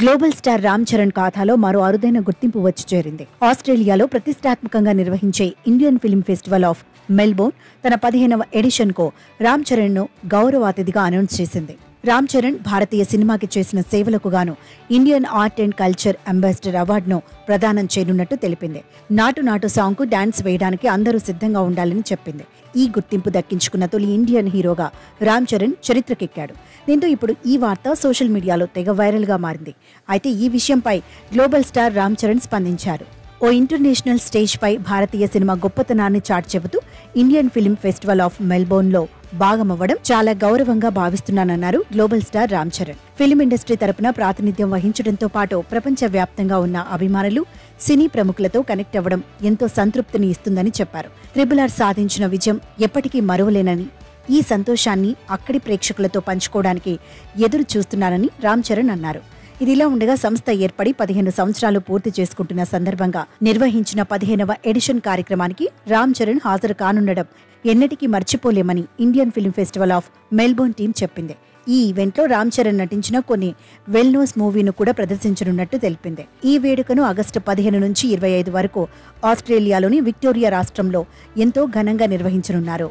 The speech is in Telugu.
గ్లోబల్ స్టార్ రామ్ చరణ్ ఖాతాలో మరో అరుదైన గుర్తింపు వచ్చి చేరింది. ఆస్ట్రేలియాలో ప్రతిష్టాత్మకంగా నిర్వహించే Indian film festival of Melbourne తన 15వ ఎడిషన్ కు రామ్ చరణ్ ను గౌరవ అతిథిగా అనౌన్స్ చేసింది. రామ్ చరణ్ భారతీయ సినిమాకి చేసిన సేవలకు గాను Indian art and culture ambassador అవార్డును ప్రదానం చేయనున్నట్టు తెలిపింది. నాటు నాటు సాంగ్ కు డాన్స్ వేయడానికి అందరూ సిద్ధంగా ఉండాలని చెప్పింది. ఈ గుర్తింపు దక్కించుకున్న తొలి ఇండియన్ హీరోగా రామ్ చరణ్ చరిత్రకెక్కాడు. దీంతో ఇప్పుడు ఈ వార్త సోషల్ మీడియాలో తెగ వైరల్ గా మారింది. అయితే ఈ విషయంపై గ్లోబల్ స్టార్ రామ్ చరణ్ స్పందించారు. ఓ ఇంటర్నేషనల్ స్టేజ్ పై భారతీయ సినిమా గొప్పతనాన్ని చాటి చెబుతూ Indian film festival of Melbourne లో భాగమవ్వడం చాలా గౌరవంగా భావిస్తున్నానన్నారు global star Ram Charan. Film industry తరపున ప్రాతినిధ్యం వహించడంతో పాటు ప్రపంచ వ్యాప్తంగా ఉన్న అభిమానులు, సినీ ప్రముఖులతో కనెక్ట్ అవ్వడం ఎంతో సంతృప్తిని ఇస్తుందని చెప్పారు. RRR సాధించిన విజయం ఎప్పటికీ మరువలేనని, ఈ సంతోషాన్ని అక్కడి ప్రేక్షకులతో పంచుకోవడానికి ఎదురు చూస్తున్నానని రామ్ చరణ్ అన్నారు. ఇదిలా ఉండగా సంస్థ ఏర్పడి 15 సంవత్సరాలు పూర్తి చేసుకుంటున్న సందర్భంగా నిర్వహించిన 15వ ఎడిషన్ కార్యక్రమానికి రామ్ చరణ్ హాజరు కానుండడం ఎన్నటికీ మర్చిపోలేమని Indian film festival of Melbourne team చెప్పింది. ఈ ఈవెంట్లో రామ్ చరణ్ నటించిన కొన్ని వెల్ నోస్ మూవీను కూడా ప్రదర్శించనున్నట్టు తెలిపింది. ఈ వేడుకను ఆగస్టు 15 నుంచి 25 వరకు ఆస్ట్రేలియాలోని విక్టోరియా రాష్ట్రంలో ఎంతో ఘనంగా నిర్వహించనున్నారు.